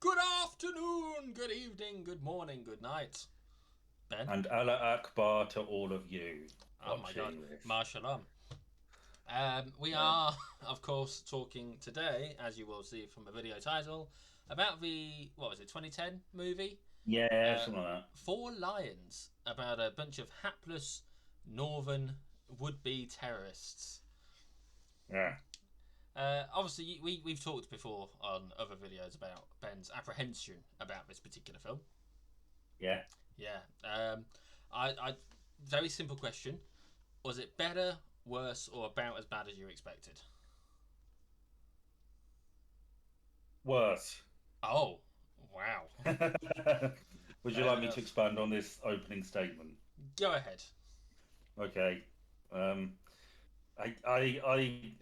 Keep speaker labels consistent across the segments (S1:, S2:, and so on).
S1: Good afternoon, good evening, good morning, good night. Ben?
S2: And Allah Akbar to all of you
S1: Oh my god,
S2: watching this.
S1: Mashallah. We
S2: Um,
S1: are, of course, talking today, as you will see from the video title, about the, what was it, 2010 movie?
S2: yeah, something like
S1: Four Lions, about a bunch of hapless northern would-be terrorists.
S2: that.
S1: Obviously, we've talked before on other videos about Ben's apprehension about this particular film.
S2: Yeah.
S1: Yeah. I very simple question. Was it better, worse, or about as bad as you expected?
S2: Worse.
S1: Oh, wow.
S2: Would you
S1: Fair
S2: like me to
S1: enough.
S2: expand on this opening statement?
S1: Go ahead.
S2: Okay. Um, I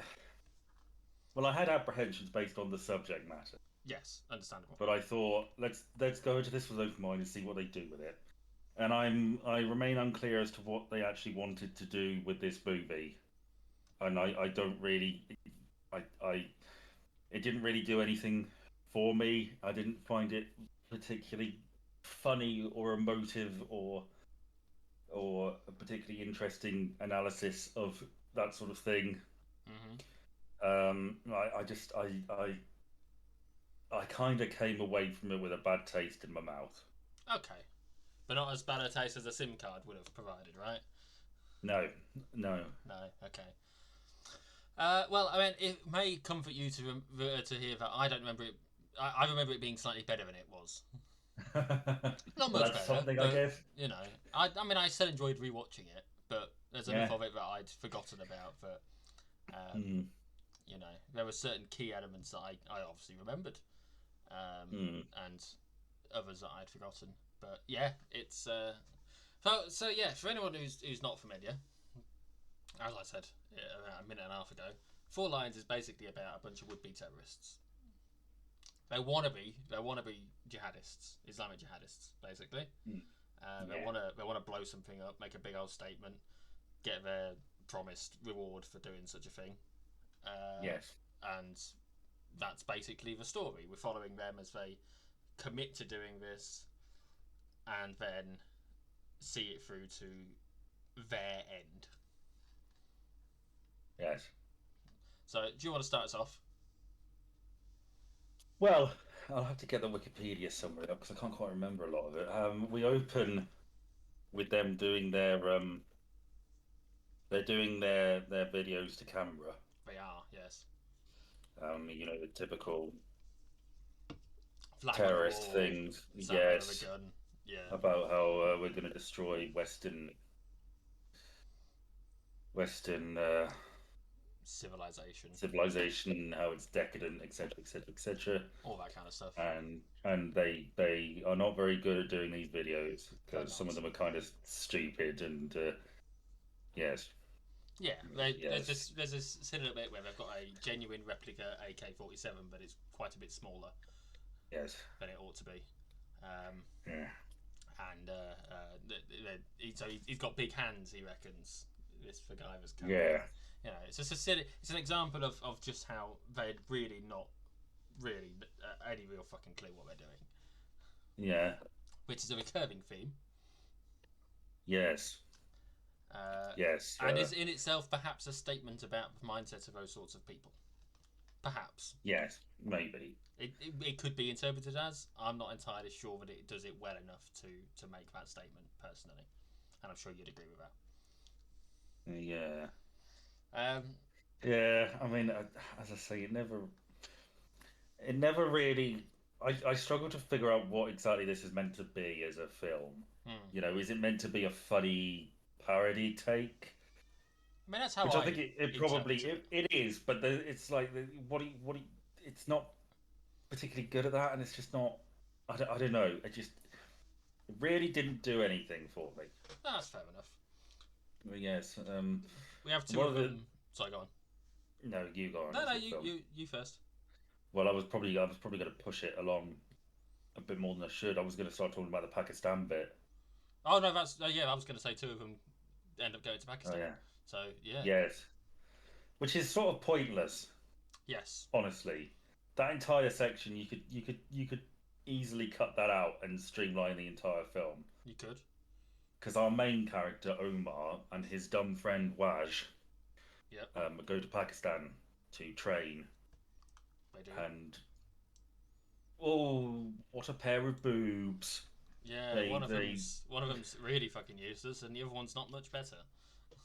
S2: well, I had apprehensions based on the subject matter,
S1: Yes, understandable.
S2: but I thought let's go into this with open mind and see what they do with it. And I remain unclear as to what they actually wanted to do with this movie, and I don't really I it didn't really do anything for me. I didn't find it particularly funny or emotive or a particularly interesting analysis of that sort of thing.
S1: Hmm.
S2: I just I kind of came away from it with a bad taste in my mouth.
S1: Okay, but not as bad a taste as a SIM card would have provided, right?
S2: No, no.
S1: No. Okay. Well, I mean, it may comfort you to hear that I don't remember it. I remember it being slightly better than it was.
S2: Well,
S1: Not much
S2: that's
S1: better,
S2: something, I
S1: but
S2: guess.
S1: I mean, I still enjoyed rewatching it. But there's enough
S2: Yeah.
S1: of it that I'd forgotten about that. Um,
S2: Hmm.
S1: there were certain key elements that I obviously remembered,
S2: Hmm.
S1: and others that I'd forgotten. But yeah, it's so yeah. For anyone who's not familiar, as I said about a minute and a half ago, Four Lions is basically about a bunch of would-be terrorists. They wanna be jihadists, Islamic jihadists, basically.
S2: Hmm.
S1: They
S2: Yeah.
S1: wanna blow something up, make a big old statement, get their promised reward for doing such a thing, uh,
S2: Yes.
S1: and that's basically the story. We're following them as they commit to doing this, and then see it through to their end.
S2: Yes.
S1: So, do you want to start us off?
S2: Well, I'll have to get the Wikipedia summary up because I can't quite remember a lot of it. We open with them doing they're doing their videos to camera.
S1: They are, yes.
S2: The typical
S1: Flag on the
S2: terrorist
S1: wall,
S2: things.
S1: sat there with a
S2: Yes,
S1: gun. Yeah,
S2: about how we're going to destroy Western
S1: civilization,
S2: civilization, how it's decadent, etc., etc., etc.
S1: all that kind of stuff.
S2: And they are not very good at doing these videos
S1: They're
S2: because some of
S1: not.
S2: them are kind of stupid and yes,
S1: Yeah, there's
S2: yes,
S1: this silly little bit where they've got a genuine replica AK-47, but it's quite a bit smaller
S2: yes,
S1: than it ought to be. Um,
S2: yeah,
S1: and so he's got big hands. He reckons this the guy that's carrying it.
S2: yeah,
S1: It's just a silly. It's an example of just how they're really not really any real fucking clue what they're doing,
S2: yeah,
S1: which is a recurring theme,
S2: yes,
S1: uh,
S2: yes,
S1: and is in itself perhaps a statement about the mindset of those sorts of people. Perhaps
S2: yes, maybe.
S1: it could be interpreted as. I'm not entirely sure that it does it well enough to make that statement personally, and I'm sure you'd agree with that.
S2: Yeah.
S1: Um,
S2: Yeah, I mean, as I say, it never really. I struggle to figure out what exactly this is meant to be as a film.
S1: hmm.
S2: Is it meant to be a funny parody take?
S1: I mean, that's how
S2: Which I think
S1: I
S2: it probably
S1: interpreted it.
S2: it is, but it's like it's not particularly good at that, and it's just not. I don't know. It really didn't do anything for me.
S1: No, that's fair enough.
S2: But yes.
S1: We have two
S2: One
S1: of
S2: of the
S1: them. Sorry, go on.
S2: no, you go on
S1: No,
S2: with
S1: no,
S2: your
S1: you
S2: film.
S1: you you first.
S2: Well, I was probably going to push it along a bit more than I should. I was going to start talking about the Pakistan bit.
S1: Oh no, that's yeah. I was going to say two of them end up going to
S2: Oh
S1: Pakistan.
S2: yeah,
S1: So yeah,
S2: yes, which is sort of pointless,
S1: yes,
S2: honestly. That entire section, you could. easily cut that out and streamline the entire film.
S1: You could.
S2: Because our main character, Omar, and his dumb friend, Waj,
S1: Yep,
S2: go to Pakistan to train.
S1: they do.
S2: And, oh, what a pair of boobs.
S1: Yeah,
S2: They, they,
S1: one of them's really fucking useless, and the other one's not much better.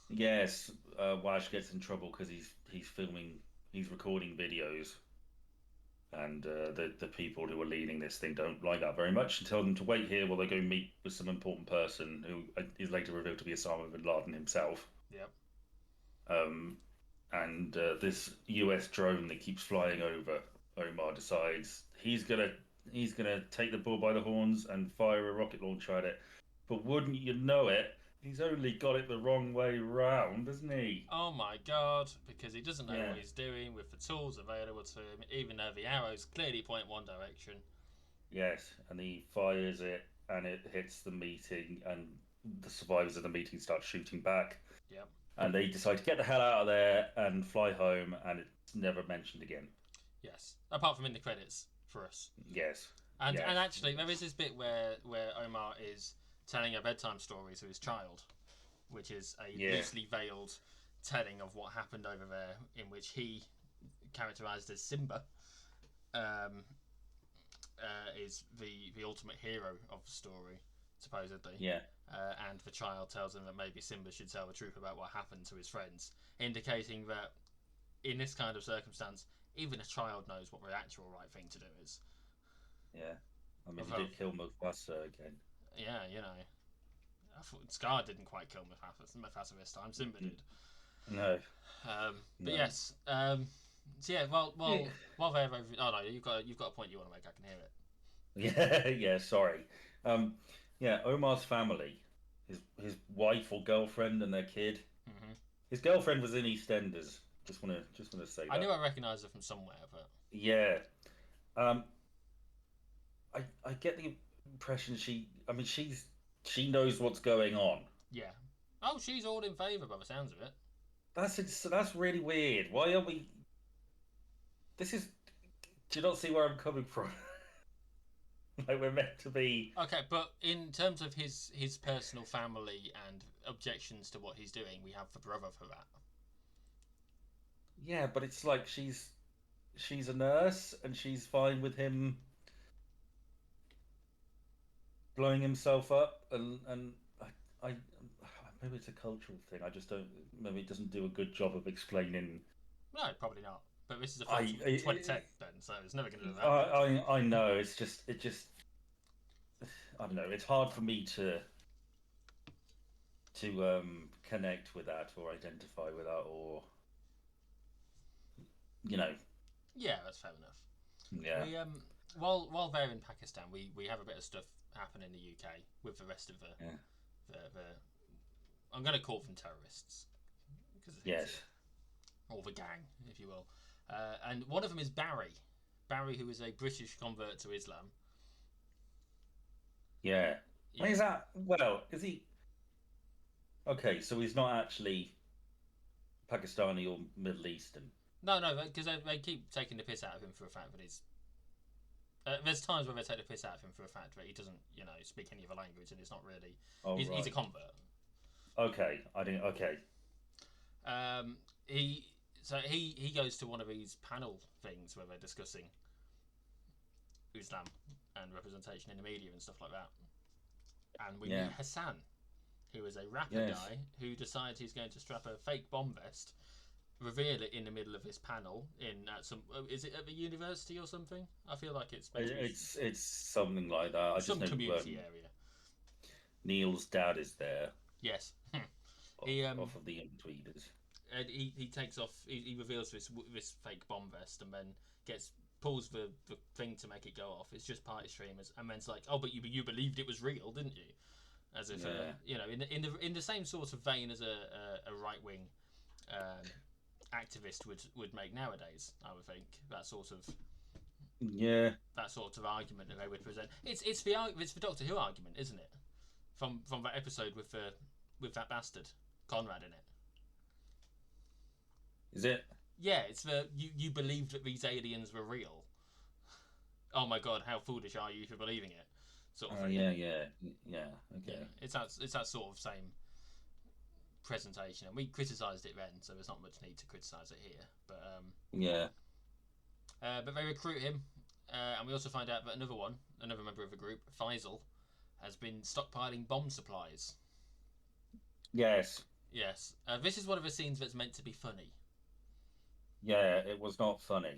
S2: yes, Waj gets in trouble because he's recording videos. And the people who are leading this thing don't like that very much and tell them to wait here while they go meet with some important person who is later revealed to be Osama bin Laden himself.
S1: Yep.
S2: Um, and this US drone that keeps flying over, Omar decides he's gonna take the bull by the horns and fire a rocket launcher at it. But wouldn't you know it, he's only got it the wrong way round, hasn't he?
S1: Oh my god, because he doesn't know
S2: Yeah.
S1: what he's doing with the tools available to him, even though the arrows clearly point one direction.
S2: Yes, and he fires it, and it hits the meeting, and the survivors of the meeting start shooting back,
S1: Yep.
S2: and they decide to get the hell out of there and fly home, and it's never mentioned again.
S1: Yes. Apart from in the credits for us.
S2: Yes,
S1: And
S2: yes,
S1: and actually there is this bit where Omar is telling a bedtime story to his child, which is a
S2: yeah,
S1: loosely veiled telling of what happened over there, in which he, characterized as Simba, um, is the ultimate hero of the story, supposedly.
S2: yeah,
S1: And the child tells him that maybe Simba should tell the truth about what happened to his friends, indicating that in this kind of circumstance, even a child knows what the actual right thing to do is.
S2: yeah. I mean, he
S1: Although,
S2: did kill Mufasa again.
S1: yeah, you know, I thought Scar didn't quite kill Mufasa this time. Simba did.
S2: No,
S1: But
S2: no.
S1: yes, so yeah.
S2: Yeah,
S1: While they're over, oh no, you've got a point you want to make. I can hear it.
S2: yeah, yeah. Sorry. Um, yeah. Omar's family, his wife or girlfriend and their kid.
S1: Hmm.
S2: His girlfriend was in EastEnders. Just wanna say
S1: I knew
S2: that.
S1: I recognised her from somewhere, but
S2: Yeah. Um, I get the impression I mean, she knows what's going on.
S1: yeah. Oh, she's all in favour by the sounds of it.
S2: That's really weird. Why are we? This is. Do you not see where I'm coming from? Like we're meant to be.
S1: Okay, but in terms of his personal family and objections to what he's doing, we have the brother for that.
S2: Yeah, but it's like she's a nurse and she's fine with him blowing himself up and I maybe it's a cultural thing. I just don't. Maybe it doesn't do a good job of explaining.
S1: No, probably not. But this is a film
S2: I
S1: from
S2: I
S1: 2010, then, so it's never going to do
S2: I,
S1: that good.
S2: I know. It just I don't know. It's hard for me to connect with that or identify with that or you know
S1: Yeah, that's fair enough.
S2: yeah
S1: We while they're in Pakistan, we have a bit of stuff happen in the UK with the rest of
S2: yeah
S1: the I'm going to call them terrorists because it's
S2: yes
S1: easier, or the gang, if you will. And one of them is Barry. Barry, who is a British convert to Islam.
S2: yeah. I
S1: Yeah.
S2: mean, is he okay? So he's not actually Pakistani or Middle Eastern.
S1: No, no, because they keep taking the piss out of him for the fact that he's. There's times where they take the piss out of him for the fact that he doesn't, speak any other language, and it's not really.
S2: Oh
S1: He's a
S2: right.
S1: convert.
S2: Okay, I didn't. Okay.
S1: Um, he he goes to one of these panel things where they're discussing Islam and representation in the media and stuff like that. And we
S2: Yeah.
S1: meet Hassan, who is a rapper
S2: Yes.
S1: guy who decides he's going to strap a fake bomb vest, reveal it in the middle of this panel in at some. Is it at the university or something? I feel like it's meant to be
S2: It's something like that. I just
S1: some
S2: know
S1: community area.
S2: Neil's dad is there
S1: Yes.
S2: off,
S1: he
S2: off of the Intweeders.
S1: and he takes off. He reveals this fake bomb vest and then pulls the thing to make it go off. It's just party streamers, and then it's like, oh, but you believed it was real, didn't you? As if
S2: Yeah.
S1: in the same sort of vein as a right wing um, activist would make nowadays. I would think
S2: Yeah.
S1: that sort of argument that they would present. It's the Doctor Who argument, isn't it? From that episode with that bastard Conrad in it.
S2: Is it?
S1: Yeah, it's you believed that these aliens were real. oh my god, how foolish are you for believing it, sort of thing.
S2: Yeah, yeah, yeah.
S1: Yeah,
S2: Okay.
S1: it's that sort of same presentation, and we criticised it then, so there's not much need to criticise it here.
S2: Yeah.
S1: But they recruit him, and we also find out that another member of the group, Faisal, has been stockpiling bomb supplies.
S2: Yes.
S1: Yes, this is one of the scenes that's meant to be funny.
S2: Yeah. It was not funny.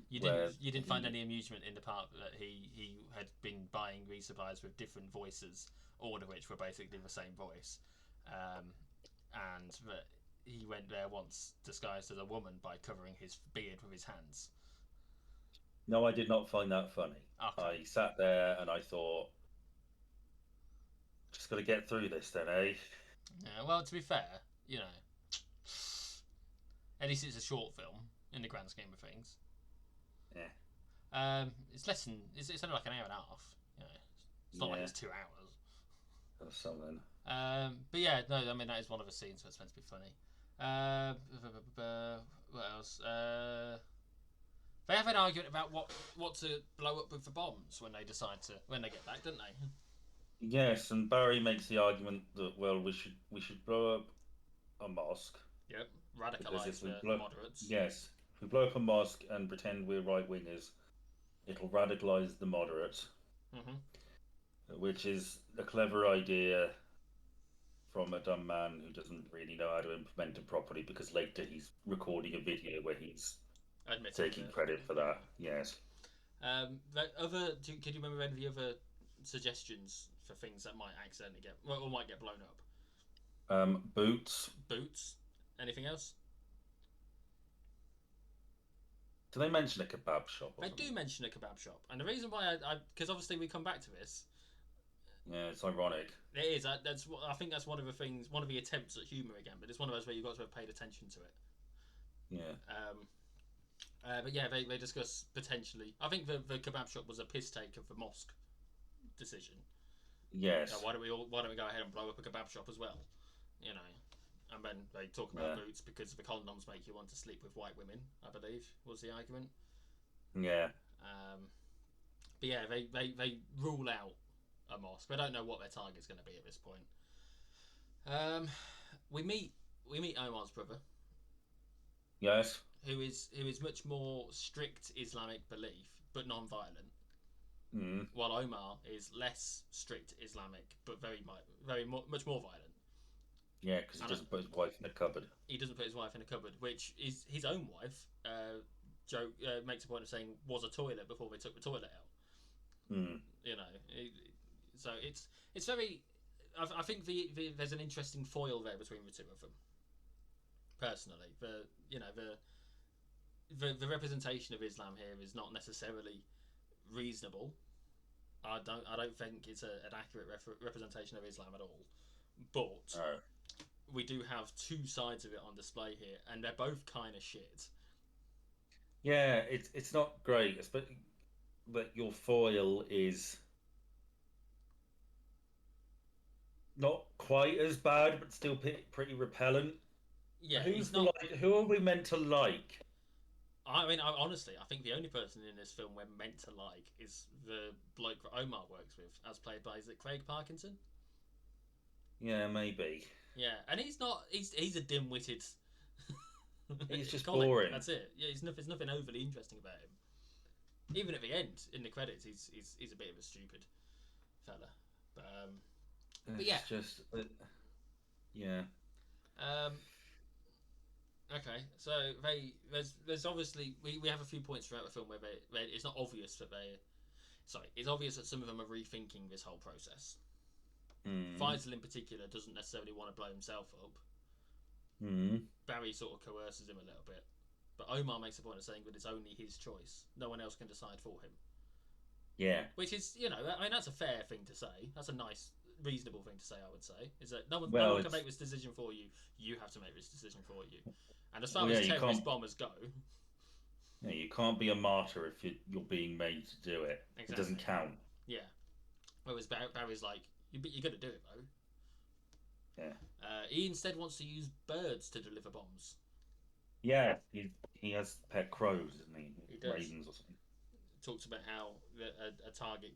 S1: You didn't
S2: Where
S1: you didn't find
S2: he.
S1: any amusement in the part that he had been buying these supplies with different voices, all of which were basically the same voice, um, and that he went there once disguised as a woman by covering his beard with his hands.
S2: No, I did not find that funny.
S1: Okay.
S2: I sat there and I thought, just got to get through this then, eh?
S1: Yeah, well, to be fair, you know, at least it's a short film in the grand scheme of things.
S2: Yeah.
S1: It's less than it's only like an hour and a half. You know, it's not like
S2: Yeah.
S1: it's 2 hours.
S2: Or something.
S1: But yeah, no, I mean that is one of the scenes that's meant to be funny. Uh, what else? They have an argument about what to blow up with the bombs when they decide to when they get back, don't they?
S2: Yes, and Barry makes the argument that well, we should blow up a mosque
S1: Yep,
S2: because
S1: radicalise
S2: if we
S1: the
S2: blow
S1: moderates.
S2: yes, if we blow up a mosque and pretend we're right wingers, it'll radicalize the moderates,
S1: Hmm.
S2: which is a clever idea from a dumb man who doesn't really know how to implement it properly because later he's recording a video where he's
S1: Admitting
S2: taking
S1: that.
S2: credit for that. Yes.
S1: Could you remember any of the other suggestions for things that might accidentally get well, or might get blown up?
S2: Boots.
S1: Boots. Anything else?
S2: Do they mention a kebab shop or
S1: They
S2: something?
S1: do mention a kebab shop, and the reason why because obviously we come back to this.
S2: Yeah, it's ironic.
S1: It is. I think that's one of the things, one of the attempts at humour again. But it's one of those where you've got to have paid attention to it.
S2: Yeah.
S1: But yeah, they discuss potentially. I think the kebab shop was a piss take of the mosque decision.
S2: Yes.
S1: Why don't we go ahead and blow up a kebab shop as well? You know. And then they talk about
S2: Yeah.
S1: boots because the condoms make you want to sleep with white women. I believe was the argument.
S2: Yeah.
S1: Um, but yeah, they rule out a mosque. They don't know what their target's going to be at this point. Um, we meet Omar's brother,
S2: Yes.
S1: who is much more strict Islamic belief but non-violent,
S2: Mm.
S1: while Omar is less strict Islamic but much more violent.
S2: Yeah, because he
S1: And
S2: doesn't put his wife in a cupboard.
S1: he doesn't put his wife in a cupboard, which is his own wife. Joe makes a point of saying was a toilet before they took the toilet out.
S2: Mm.
S1: You know, so it's very. I think there's an interesting foil there between the two of them. Personally, the representation of Islam here is not necessarily reasonable. I don't think it's an accurate representation of Islam at all. But
S2: Oh.
S1: we do have two sides of it on display here, and they're both kind of shit.
S2: Yeah, it's not great, especially that your foil is not quite as bad, but still pretty repellent.
S1: Yeah,
S2: Who's
S1: he's
S2: the
S1: not.
S2: like? Who are we meant to like?
S1: I mean, honestly, I think the only person in this film we're meant to like is the bloke that Omar works with, as played by is it Craig Parkinson?
S2: Yeah, maybe.
S1: Yeah, and he's not. He's a dim-witted
S2: He's just
S1: comic.
S2: boring.
S1: That's it. Yeah, there's nothing overly interesting about him. Even at the end, in the credits, he's a bit of a stupid fella. But yeah.
S2: It's just, yeah,
S1: Um, okay, so there's obviously we have a few points throughout the film where it's not obvious that it's obvious that some of them are rethinking this whole process.
S2: mm,
S1: Faisal in particular doesn't necessarily want to blow himself up.
S2: mm,
S1: Barry sort of coerces him a little bit. But Omar makes a point of saying that it's only his choice. No one else can decide for him.
S2: yeah.
S1: Which is, I mean, that's a fair thing to say. That's a nice, reasonable thing to say, I would say. Is that no
S2: Well,
S1: one can
S2: it's
S1: make this decision for you. You have to make this decision for you. And as far
S2: well, yeah.
S1: as
S2: You
S1: terrorist
S2: can't,
S1: bombers go,
S2: yeah, you can't be a martyr if you're being made to do it. It doesn't
S1: exactly.
S2: count.
S1: Yeah. Whereas Barry's like, you're going to do it, though.
S2: Yeah,
S1: He instead wants to use birds to deliver bombs.
S2: yeah. He has pet crows, doesn't he?
S1: He does.
S2: Ravens or something.
S1: talks about how a target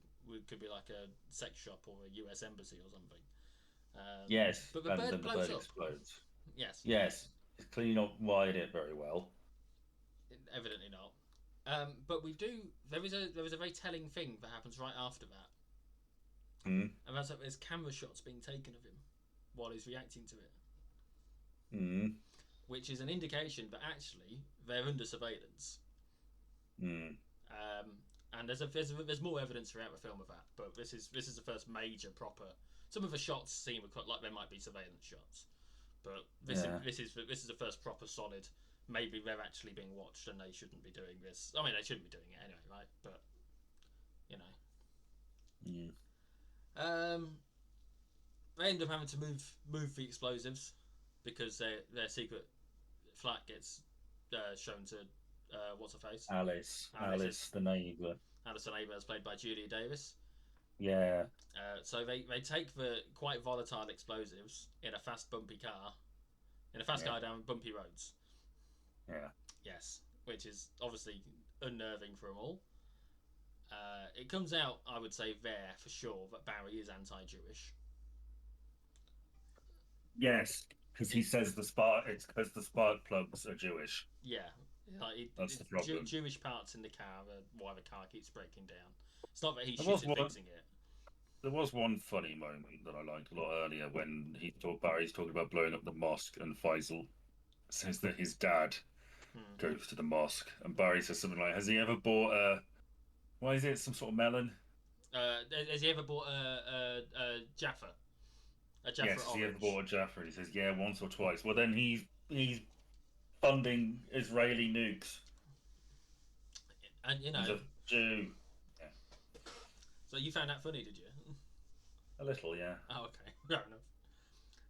S1: could be like a sex shop or a U.S. embassy or something.
S2: Yes,
S1: But the
S2: and
S1: bird
S2: then the
S1: blows
S2: bird
S1: up.
S2: explodes.
S1: Yes,
S2: Yes, it's clearly not wired it very well.
S1: evidently not. But we do. There is a very telling thing that happens right after that,
S2: Mm.
S1: and that's that there's camera shots being taken of him while he's reacting to it,
S2: Mm.
S1: which is an indication that actually they're under surveillance.
S2: Mm.
S1: Um, and there's more evidence throughout the film of that, but this is the first major proper. Some of the shots seem like they might be surveillance shots, but
S2: Yeah.
S1: this is the first proper solid. Maybe they're actually being watched and they shouldn't be doing this. I mean, they shouldn't be doing it anyway, right? But you know,
S2: Mm.
S1: um, they end up having to move the explosives because their secret flat gets shown to what's her face,
S2: Alice, the neighbour.
S1: Alison Ava, is played by Julia Davis.
S2: Yeah.
S1: So they take the quite volatile explosives in a fast, bumpy car, in a fast
S2: Yeah.
S1: car down bumpy roads.
S2: Yeah.
S1: Yes, which is obviously unnerving for them all. It comes out, I would say, there for sure that Barry is anti-Jewish.
S2: Yes, because he says the spark. It's because the spark plugs are Jewish.
S1: Yeah, like
S2: That's the problem.
S1: Jewish parts in the car are why the car keeps breaking down. It's not that he's
S2: There
S1: shit
S2: was
S1: at
S2: one.
S1: fixing it.
S2: There was one funny moment that I liked a lot earlier when Barry's talking about blowing up the mosque, and Faisal says that his dad
S1: Hmm.
S2: goes to the mosque, and Barry says something like, "Has he ever bought a? Why is it some sort of melon?
S1: Has he ever bought a Jaffa? A Jaffa
S2: Yes, has he ever
S1: orange?
S2: bought a Jaffa?" He says, "Yeah, once or twice." Well, then he's funding Israeli nukes.
S1: And you
S2: He's
S1: know,
S2: a Jew. Yeah,
S1: so you found that funny, did you?
S2: a little, yeah.
S1: Oh, okay, fair enough.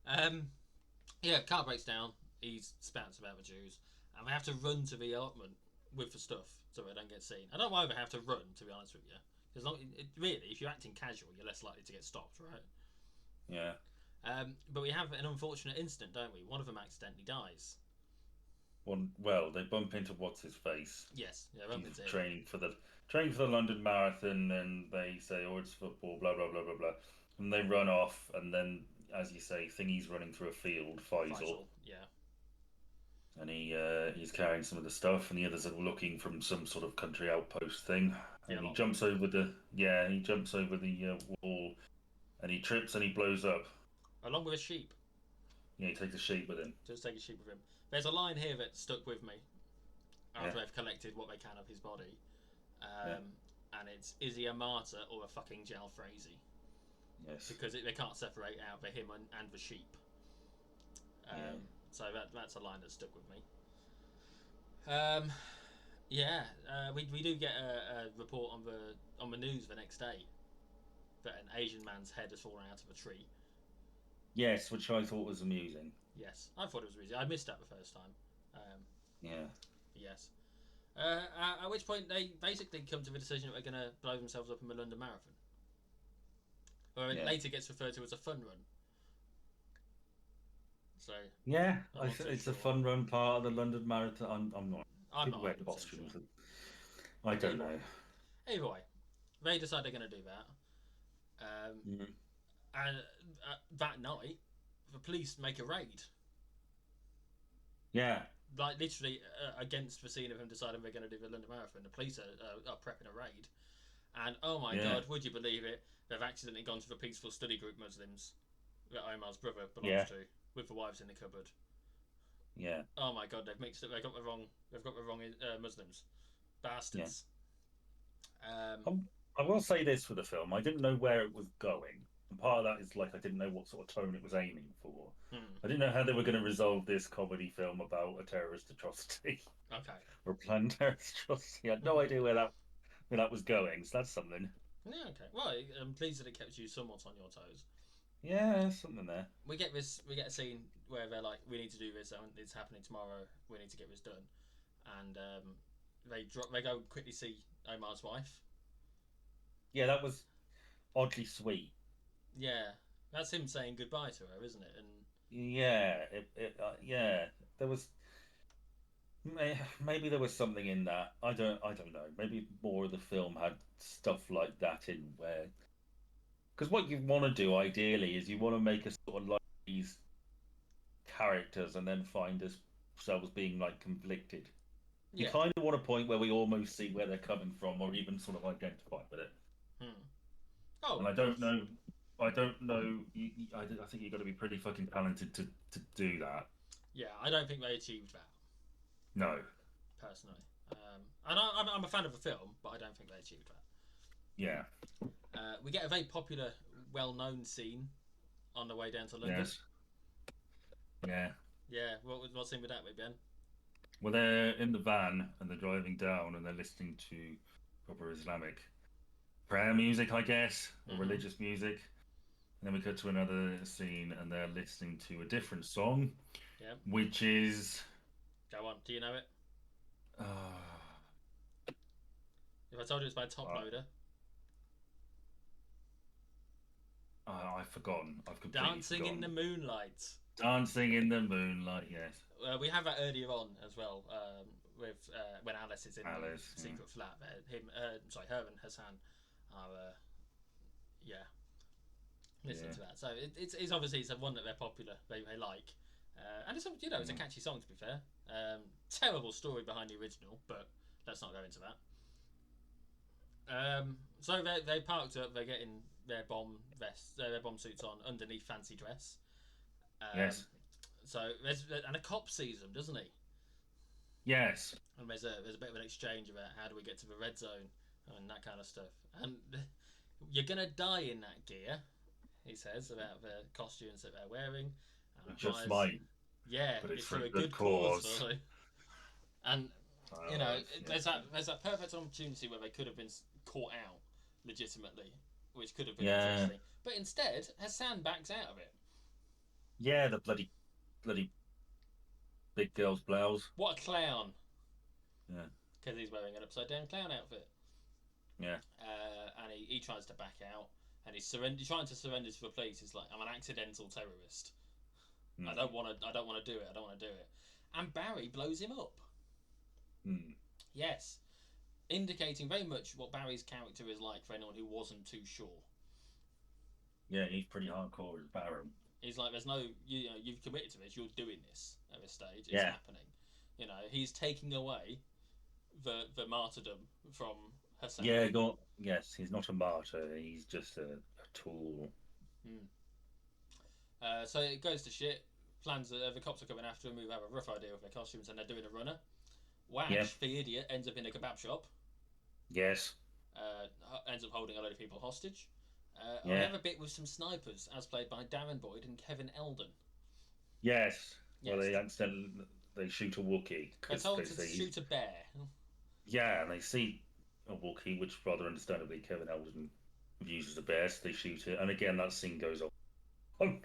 S1: Um, yeah, car breaks down. He spouts about the Jews, and they have to run to the allotment with the stuff so they don't get seen. I don't know why they have to run, to be honest with you. As long, really, if you're acting casual, you're less likely to get stopped, right?
S2: Yeah.
S1: But we have an unfortunate incident, don't we? One of them accidentally dies.
S2: Well, they bump into what's his face.
S1: Yes, yeah, bump
S2: He's
S1: into him.
S2: training for the London Marathon, and they say, "Oh, it's football," blah blah blah blah blah, and they run off, and then, as you say, Thingy's running through a field, Faisal,
S1: Faisal, yeah,
S2: and he's carrying some of the stuff, and the others are looking from some sort of country outpost thing,
S1: the
S2: and
S1: allotment.
S2: he jumps over the wall, and he trips and he blows up.
S1: Along with a sheep.
S2: Yeah, he takes a sheep with him.
S1: Just take a sheep with him. There's a line here that stuck with me
S2: Yeah,
S1: after they've collected what they can of his body.
S2: yeah,
S1: And it's, is he a martyr or a fucking jalfrezi?
S2: yes,
S1: Because they can't separate out the him and the sheep.
S2: yeah.
S1: So that's a line that stuck with me. Um, yeah, we do get a report on the news the next day that an Asian man's head has fallen out of a tree.
S2: Yes, which I thought was amusing.
S1: Yes, I thought it was easy. I missed that the first time.
S2: Yeah,
S1: Yes. At which point they basically come to the decision that they're going to blow themselves up in the London Marathon, or it
S2: yeah.
S1: later gets referred to as a fun run. So
S2: Yeah,
S1: I'm not too
S2: it's a
S1: sure.
S2: fun run part of the London Marathon. I'm not.
S1: I'm
S2: People
S1: not
S2: wear
S1: 100% sure.
S2: costumes. I don't
S1: Either way,
S2: know.
S1: either way, they decide they're going to do that.
S2: Mm.
S1: And that night, the police make a raid,
S2: Yeah,
S1: like literally against the scene of him deciding they're going to do the London Marathon. The police are prepping a raid, and oh my
S2: yeah,
S1: god, would you believe it? They've accidentally gone to the peaceful study group Muslims that Omar's brother belongs
S2: yeah,
S1: to, with the wives in the cupboard.
S2: yeah,
S1: Oh my god, they've mixed it. They got the wrong. They've got the wrong Muslims,
S2: yeah.
S1: bastards. Um,
S2: I will say this for the film: I didn't know where it was going, and part of that is like I didn't know what sort of tone it was aiming for.
S1: hmm,
S2: I didn't know how they were going to resolve this comedy film about a terrorist atrocity
S1: okay.
S2: or a planned terrorist atrocity. I had no idea where that was going. So that's something.
S1: Yeah, okay. Well, I'm pleased that it kept you somewhat on your toes.
S2: Yeah, something there.
S1: We get this. We get a scene where they're like, "We need to do this. It's happening tomorrow. We need to get this done." And they drop. They go quickly see Omar's wife.
S2: Yeah, that was oddly sweet.
S1: Yeah, that's him saying goodbye to her, isn't it? And
S2: Yeah, yeah. There was. Maybe there was something in that. I don't know. Maybe more of the film had stuff like that in where, because what you want to do ideally is you want to make us sort of like these characters and then find ourselves being like conflicted. You
S1: Yeah.
S2: kind of want a point where we almost see where they're coming from or even sort of identify with it.
S1: Hmm. Oh,
S2: And I
S1: well,
S2: don't know. I don't know. I think you've got to be pretty fucking talented to do that.
S1: yeah. I don't think they achieved that
S2: No.
S1: personally. And I'm a fan of the film, but I don't think they achieved that.
S2: Yeah.
S1: We get a very popular, well-known scene on the way down to London.
S2: Yes. Yeah.
S1: Yeah, what's scene with that, Ben?
S2: Well, they're in the van and they're driving down and they're listening to proper Islamic prayer music, I guess, or
S1: Mm-hmm.
S2: religious music. And then we cut to another scene and they're listening to a different song,
S1: Yeah.
S2: which is.
S1: Go on. Do you know it?
S2: Uh,
S1: If I told you it's by Top
S2: I,
S1: Loader,
S2: I've forgotten. I've completely
S1: Dancing in the
S2: forgotten.
S1: Moonlight.
S2: Dancing in the moonlight, yes.
S1: We have that earlier on as well, with when Alice is in
S2: Alice,
S1: the secret flat. Her and Hassan are, yeah, listening
S2: yeah.
S1: to that. So it's obviously it's one that they're popular, they like, and it's it's a
S2: Mm.
S1: catchy song to be fair. Terrible story behind the original, but let's not go into that. So they parked up. They're getting their bomb vests, their bomb suits on underneath fancy dress. Um,
S2: Yes,
S1: and a cop sees them, doesn't he?
S2: yes.
S1: And there's a bit of an exchange about how do we get to the red zone and that kind of stuff. And you're gonna die in that gear, he says about the costumes that they're wearing. And
S2: We just
S1: implies,
S2: might,
S1: yeah,
S2: but it's
S1: it's
S2: for
S1: for
S2: a
S1: a
S2: good
S1: good cause,
S2: cause.
S1: really. And
S2: Yeah.
S1: there's that perfect opportunity where they could have been caught out legitimately, which could have been
S2: Yeah,
S1: interesting. But instead, Hassan backs out of it.
S2: yeah. The bloody big girl's blouse.
S1: What a clown!
S2: Yeah,
S1: Because he's wearing an upside down clown outfit.
S2: yeah.
S1: And he tries to back out, and he's trying to surrender to the police. He's like, "I'm an accidental terrorist.
S2: Mm,
S1: I don't want to do it. I don't want to do it." And Barry blows him up.
S2: mm.
S1: Yes, indicating very much what Barry's character is like for anyone who wasn't too sure.
S2: Yeah, he's pretty hardcore as Baron.
S1: He's like, "There's no, you've committed to this. You're doing this at this stage. It's
S2: Yeah,
S1: happening." He's taking away the martyrdom from Hassan.
S2: yeah. Go. Yes, he's not a martyr. He's just a tool.
S1: Mm. So it goes to shit. Plans the cops are coming after him. Who have a rough idea of their costumes, and they're doing a runner.
S2: Yeah.
S1: Wadge, the idiot, ends up in a kebab shop.
S2: Yes.
S1: Ends up holding a load of people hostage. We
S2: Yeah.
S1: have a bit with some snipers, as played by Darren Boyd and Kevin Eldon.
S2: Yes. Well,
S1: Yes,
S2: they shoot a Wookiee
S1: they're
S2: because
S1: told
S2: they
S1: to
S2: see.
S1: shoot a bear.
S2: Yeah, and they see a Wookiee, which rather understandably Kevin Eldon uses the best. They shoot it, and again that scene goes on.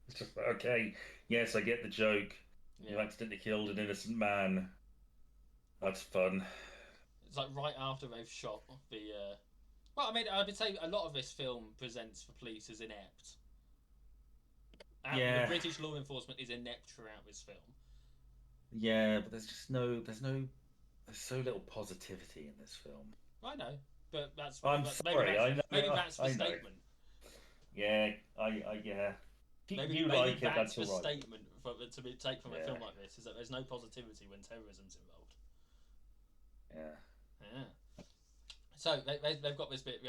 S2: It's just like, okay, yes, I get the joke.
S1: Yeah,
S2: You accidentally killed an innocent man. That's fun.
S1: it's like right after they've shot the. Well, I mean, I would say a lot of this film presents the police as inept. The
S2: Yeah,
S1: British law enforcement is inept throughout this film.
S2: yeah, but there's so little positivity in this film.
S1: I know, but
S2: I'm sorry,
S1: maybe that's the
S2: I know.
S1: statement.
S2: Yeah, yeah. You
S1: Maybe
S2: like it,
S1: that's
S2: that's
S1: the
S2: all right.
S1: statement to be take from a
S2: Yeah,
S1: film like this is that there's no positivity when terrorism's involved.
S2: yeah,
S1: Yeah. So they've got this bit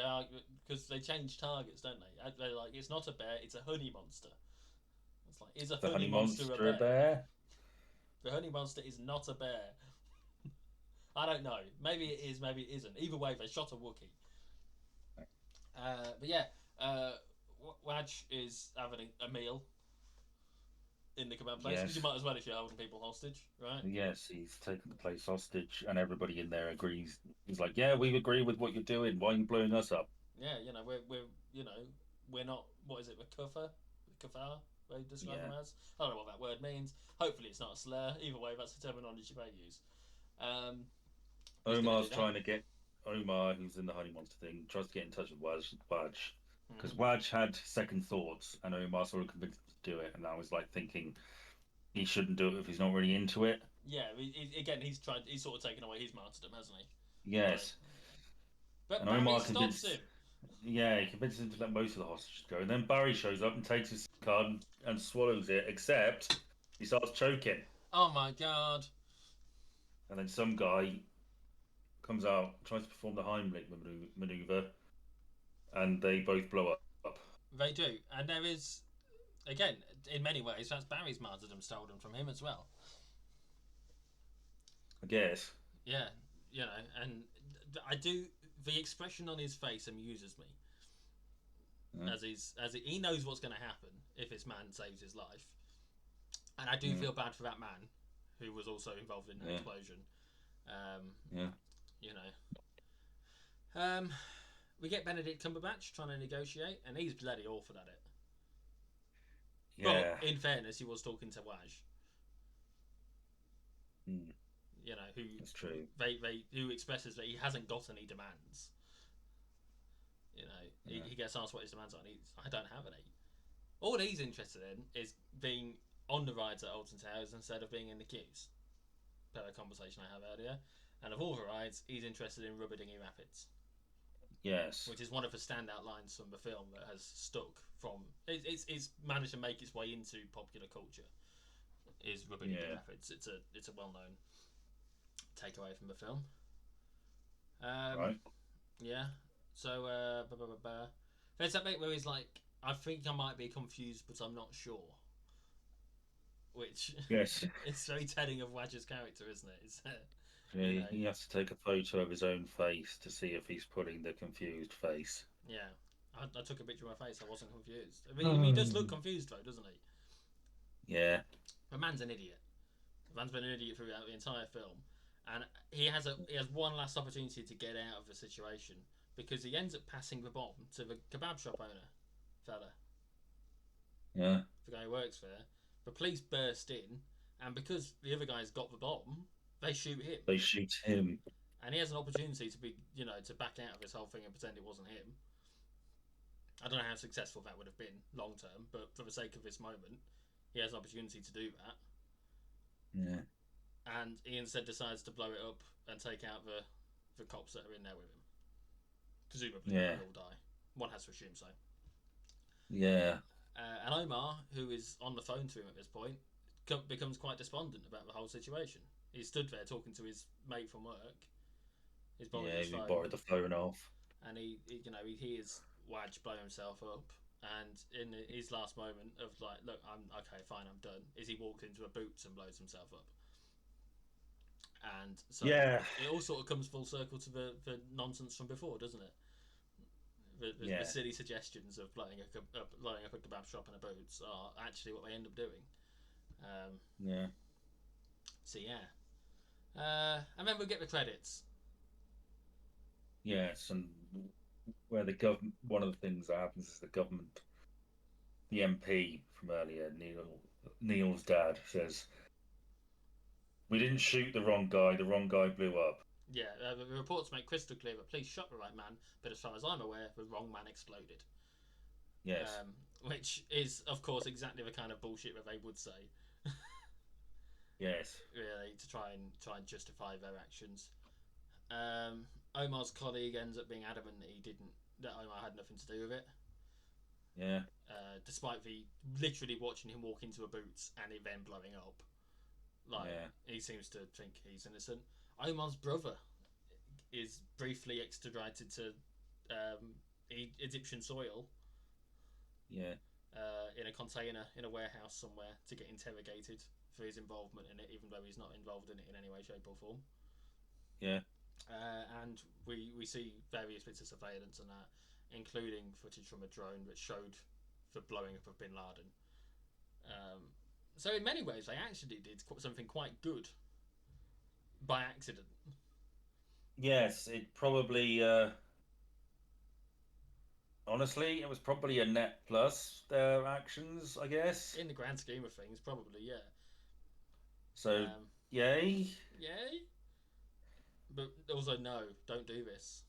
S1: because they change targets, don't they? They're like, it's not a bear, it's a honey monster. It's like, is a
S2: the
S1: honey
S2: honey
S1: monster a
S2: monster a
S1: bear?
S2: bear?
S1: The honey monster is not a bear. I don't know. Maybe it is, maybe it isn't. Either way, they shot a Wookiee. But yeah, uh, Wadge is having a meal in the command place because you
S2: Yes,
S1: might as well if you're holding people hostage, right?
S2: yes, he's taken the place hostage, and everybody in there agrees. He's like, "Yeah, we agree with what you're doing. Why are you blowing us up?"
S1: Yeah, we're not. What is it? We're kafar. They describe them
S2: Yeah,
S1: as. I don't know what that word means. Hopefully, it's not a slur. Either way, that's the terminology they use. Um, he's gonna do
S2: Omar's
S1: that.
S2: trying to get Omar, who's in the honey monster thing, tries to get in touch with Wadge because
S1: Mm-hmm.
S2: Wadge had second thoughts, and Omar sort of convinced him to do it, and I was like thinking he shouldn't do it if he's not really into it.
S1: Yeah, again, he's sort of taken away his martyrdom, hasn't he? By,
S2: Yes.
S1: but
S2: And
S1: Barry
S2: Omar
S1: stops
S2: convinced,
S1: him.
S2: yeah, he convinces him to let most of the hostages go. And then Barry shows up and takes his card and swallows it, except he starts choking.
S1: Oh my god.
S2: And then some guy comes out, tries to perform the Heimlich maneuver, and they both blow up.
S1: They do. And there is, again, in many ways, that's Barry's martyrdom stolen from him as well.
S2: I guess.
S1: Yeah, you know, and I do. The expression on his face amuses me,
S2: Yeah,
S1: he knows what's going to happen if this man saves his life, and I do
S2: yeah,
S1: feel bad for that man who was also involved in that
S2: yeah,
S1: explosion. Um,
S2: yeah,
S1: you know, we get Benedict Cumberbatch trying to negotiate, and he's bloody awful at it. But
S2: yeah.
S1: in fairness, he was talking to Waj,
S2: Mm,
S1: you know, who
S2: that's true.
S1: who expresses that he hasn't got any demands. You know,
S2: Yeah,
S1: he gets asked what his demands are, and I don't have any. All he's interested in is being on the rides at Alton Towers instead of being in the queues. Per a conversation I had earlier. And of all the rides, he's interested in Rubber Dinghy Rapids,
S2: yes.
S1: which is one of the standout lines from the film that has stuck from. It's managed to make its way into popular culture. Is Rubber Dinghy
S2: Yeah,
S1: Rapids? It's a well known takeaway from the film. Um,
S2: right.
S1: yeah. So there's that bit where he's like, "I think I might be confused, but I'm not sure." Which
S2: Yes.
S1: it's very telling of Wadger's character, isn't it? You
S2: Yeah,
S1: know,
S2: he has to take a photo of his own face to see if he's putting the confused face.
S1: yeah. I took a picture of my face. I wasn't confused. I mean, he does look
S2: Hmm.
S1: confused though, doesn't he?
S2: Yeah,
S1: The man's an idiot. The man's been an idiot throughout the entire film, and he has one last opportunity to get out of the situation because he ends up passing the bomb to the kebab shop owner fella,
S2: yeah.
S1: the guy who works there. The police burst in, and because the other guy's got the bomb, they shoot him.
S2: They shoot him.
S1: And he has an opportunity to be, you know, to back out of this whole thing and pretend it wasn't him. I don't know how successful that would have been long term, but for the sake of this moment, he has an opportunity to do that,
S2: Yeah,
S1: and he instead decides to blow it up and take out the cops that are in there with him. Presumably, they
S2: yeah,
S1: all die. One has to assume so.
S2: yeah,
S1: And Omar, who is on the phone to him at this point, becomes quite despondent about the whole situation. He stood there talking to his mate from work. He's borrowing
S2: yeah.
S1: his
S2: He
S1: phone,
S2: borrowed the phone off.
S1: and he hears Wadge blow himself up, and in his last moment of like, look, I'm okay, fine, I'm done, is he walks into a boots and blows himself up, and so
S2: Yeah,
S1: it all sort of comes full circle to the nonsense from before, doesn't it? The
S2: yeah,
S1: silly suggestions of blowing up a kebab shop in a boots are actually what they end up doing. Um,
S2: yeah,
S1: so yeah, and then we get the credits.
S2: yes. And where the government, one of the things that happens is the government, the MP from earlier, Neil's dad says, "We didn't shoot the wrong guy. The wrong guy blew up."
S1: Yeah, the reports make crystal clear that police shot the right man, but as far as I'm aware, the wrong man exploded.
S2: Yes,
S1: Which is, of course, exactly the kind of bullshit that they would say,
S2: yes,
S1: really, to try and justify their actions. Omar's colleague ends up being adamant that Omar had nothing to do with it,
S2: yeah,
S1: despite the literally watching him walk into a boots and it then blowing up. Like
S2: yeah,
S1: he seems to think he's innocent. Omar's brother is briefly extradited to um, Egyptian soil
S2: yeah,
S1: in a container in a warehouse somewhere to get interrogated for his involvement in it, even though he's not involved in it in any way, shape, or form.
S2: yeah,
S1: And we see various bits of surveillance and that, including footage from a drone that showed the blowing up of Bin Laden. Um, so in many ways, they actually did something quite good by accident.
S2: yes. It probably, honestly, it was probably a net plus their actions, I guess.
S1: In the grand scheme of things, probably yeah.
S2: So,
S1: Um,
S2: yay.
S1: Yay, but also no, don't do this.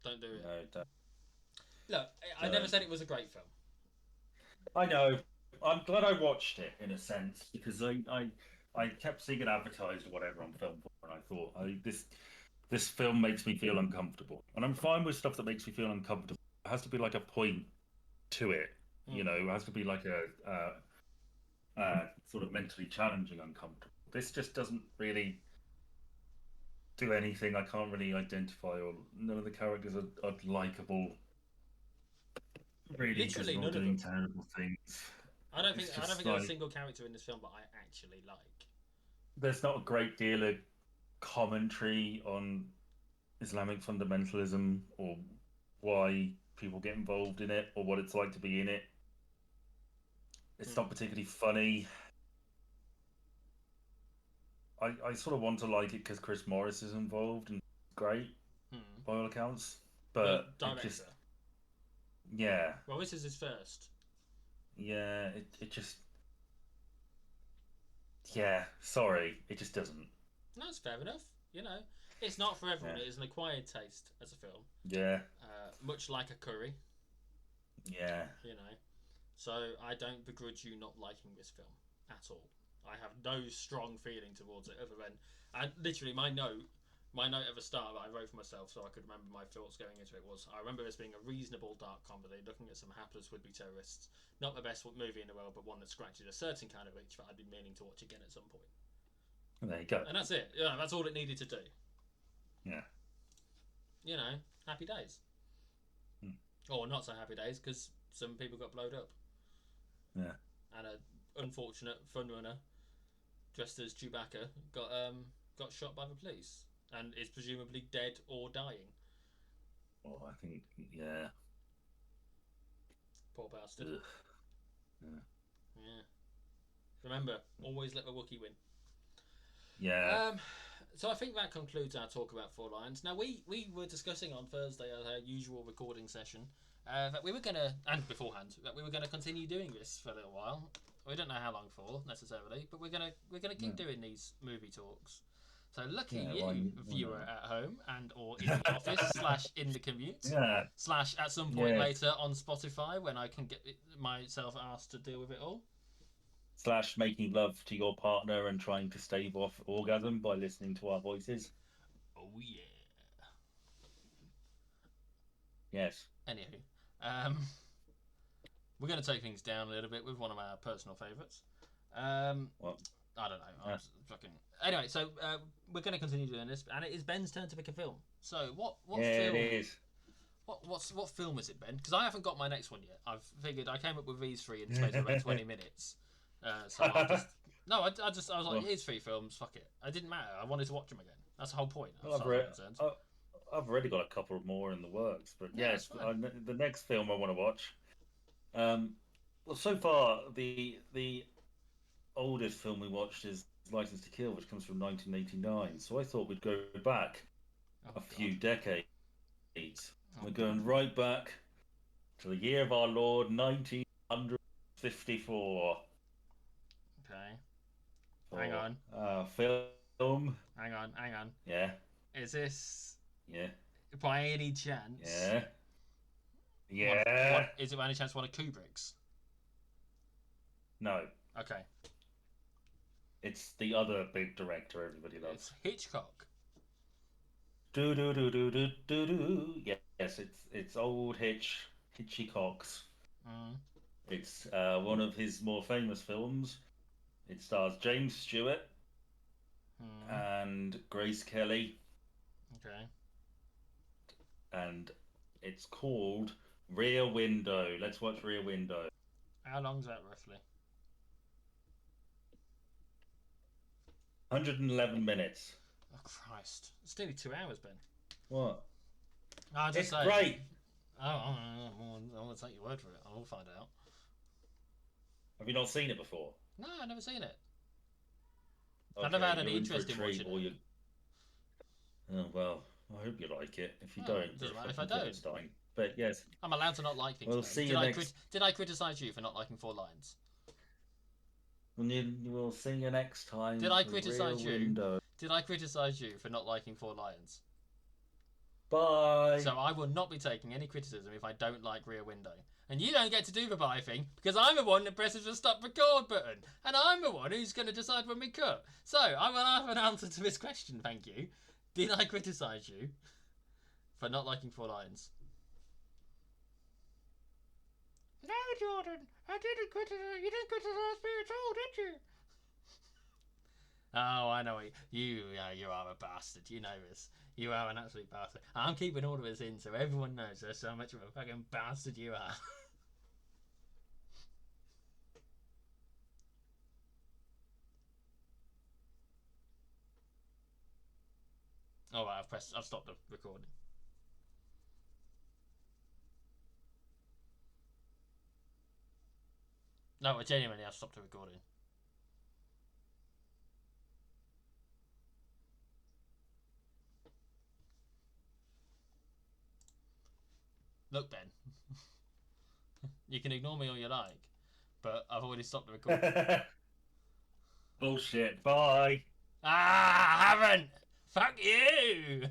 S1: Don't do it.
S2: No,
S1: Look, I never
S2: don't.
S1: said it was a great film.
S2: I know. I'm glad I watched it in a sense because I kept seeing it advertised or whatever on film, and I thought, this film makes me feel uncomfortable, and I'm fine with stuff that makes me feel uncomfortable. It has to be like a point to it, you
S1: Mm.
S2: know. It has to be like a sort of mentally challenging uncomfortable. This just doesn't really do anything. I can't really identify, or none of the characters are likable, really, because
S1: Literally
S2: they're all
S1: none of
S2: doing
S1: them.
S2: terrible things.
S1: I
S2: It's
S1: don't
S2: just
S1: think there's a
S2: like
S1: single character in this film that I actually like.
S2: there's not a great deal of commentary on Islamic fundamentalism or why people get involved in it or what it's like to be in it. It's not
S1: Hmm.
S2: particularly funny. I sort of want to like it because Chris Morris is involved and it's great
S1: Hmm.
S2: by all accounts,
S1: The
S2: but it just,
S1: director.
S2: yeah,
S1: Well, this is his first.
S2: yeah, it just, yeah, sorry, it just doesn't.
S1: No, it's fair enough. You know, it's not for everyone.
S2: Yeah,
S1: It is an acquired taste as a film,
S2: yeah,
S1: much like a curry.
S2: yeah.
S1: You know, so I don't begrudge you not liking this film at all. I have no strong feeling towards it other than, and literally my note at the start that I wrote for myself so I could remember my thoughts going into it was I remember this being a reasonable dark comedy looking at some hapless would-be terrorists. Not the best movie in the world, but one that scratches a certain kind of itch that I'd been meaning to watch again at some point.
S2: There you go.
S1: And that's it. Yeah, that's all it needed to do.
S2: Yeah.
S1: You know, happy days.
S2: Hmm.
S1: Or not so happy days because some people got blowed up.
S2: Yeah.
S1: And a unfortunate fun runner dressed as Chewbacca got shot by the police and is presumably dead or dying.
S2: Well, I think, yeah.
S1: Poor bastard.
S2: Ugh. Yeah.
S1: Yeah. Remember, always let the Wookiee win.
S2: Yeah.
S1: Um, so I think that concludes our talk about Four Lions. Now we were discussing on Thursday at our usual recording session that we were gonna, and beforehand, that we were gonna continue doing this for a little while. We don't know how long for necessarily, but we're gonna keep doing these movie talks. So lucky
S2: Yeah,
S1: you,
S2: why
S1: viewer at home and or in the office slash in the commute
S2: Yeah.
S1: slash at some point
S2: Yeah.
S1: later on Spotify when I can get myself asked to deal with it all.
S2: Slash making love to your partner and trying to stave off orgasm by listening to our voices.
S1: Oh yeah.
S2: Yes.
S1: Anywho, um, we're going to take things down a little bit with one of our personal favourites.
S2: Well,
S1: I don't know. I'm fucking. Anyway, so we're going to continue doing this, and it is Ben's turn to pick a film. So what
S2: yeah,
S1: film?
S2: it is.
S1: What film is it, Ben? Because I haven't got my next one yet. I've figured I came up with these three in the space of about 20 minutes. So I'll just no, I was like,
S2: Well,
S1: here's three films. Fuck it. It didn't matter. I wanted to watch them again. That's the whole point. As
S2: well,
S1: far as I'm concerned.
S2: I've already got a couple more in the works, but
S1: Yeah, that's
S2: yes,
S1: fine.
S2: the next film I want to watch. Um, well, so far the oldest film we watched is License to Kill, which comes from 1989. So I thought we'd go back
S1: Oh
S2: a
S1: God.
S2: few decades.
S1: Oh
S2: We're
S1: God.
S2: going right back to the year of our Lord 1954
S1: Okay. Hang
S2: for
S1: on.
S2: film.
S1: Hang on. Hang on.
S2: Yeah,
S1: Is this
S2: yeah,
S1: by any chance
S2: yeah,
S1: one?
S2: yeah.
S1: Is it by any chance one of Kubrick's?
S2: No,
S1: Okay.
S2: it's the other big director everybody
S1: It's
S2: loves.
S1: Hitchcock.
S2: Do do do do do do do. Yes, it's old Hitchcock's.
S1: Mm.
S2: It's one of his more famous films. It stars James Stewart
S1: Mm.
S2: and Grace Kelly,
S1: Okay.
S2: and it's called Rear Window. Let's watch Rear Window.
S1: How long's that roughly?
S2: 111 minutes.
S1: Oh Christ! It's nearly 2 hours, Ben.
S2: What?
S1: No, I just
S2: It's
S1: say.
S2: great.
S1: Oh, I want to take your word for it. I'll find out.
S2: Have you not seen it before?
S1: No, I've never seen it. I've never
S2: Okay,
S1: had any
S2: you're in for a
S1: interest in
S2: treat,
S1: watching
S2: or
S1: it.
S2: you. Oh well, I hope you like it. If you
S1: Oh,
S2: don't,
S1: it doesn't
S2: you're
S1: matter if I
S2: fucking
S1: don't.
S2: Philistine. But yes,
S1: I'm allowed to not like things,
S2: we'll
S1: Ben.
S2: see you next.
S1: Did I criticize you for not liking Four Lions?
S2: We'll see you next time.
S1: Did I
S2: For Rear
S1: criticize you?
S2: Window.
S1: Did I criticize you for not liking Four Lions?
S2: Bye.
S1: So I will not be taking any criticism if I don't like Rear Window. And you don't get to do the bye thing because I'm the one that presses the stop record button. And I'm the one who's going to decide when we cut. So I will have an answer to this question, thank you. Did I criticise you for not liking Four Lions? No, Jordan, I didn't criticise. You didn't criticise me at all, did you? Oh, I know you are a bastard. You know this. You are an absolute bastard. I'm keeping all of this in so everyone knows just how much of a fucking bastard you are. Alright, I've stopped the recording. No, genuinely, I've stopped the recording. Look, Ben. You can ignore me all you like, but I've already stopped the recording.
S2: Bullshit. Bye.
S1: I haven't! Fuck you!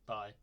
S1: Bye.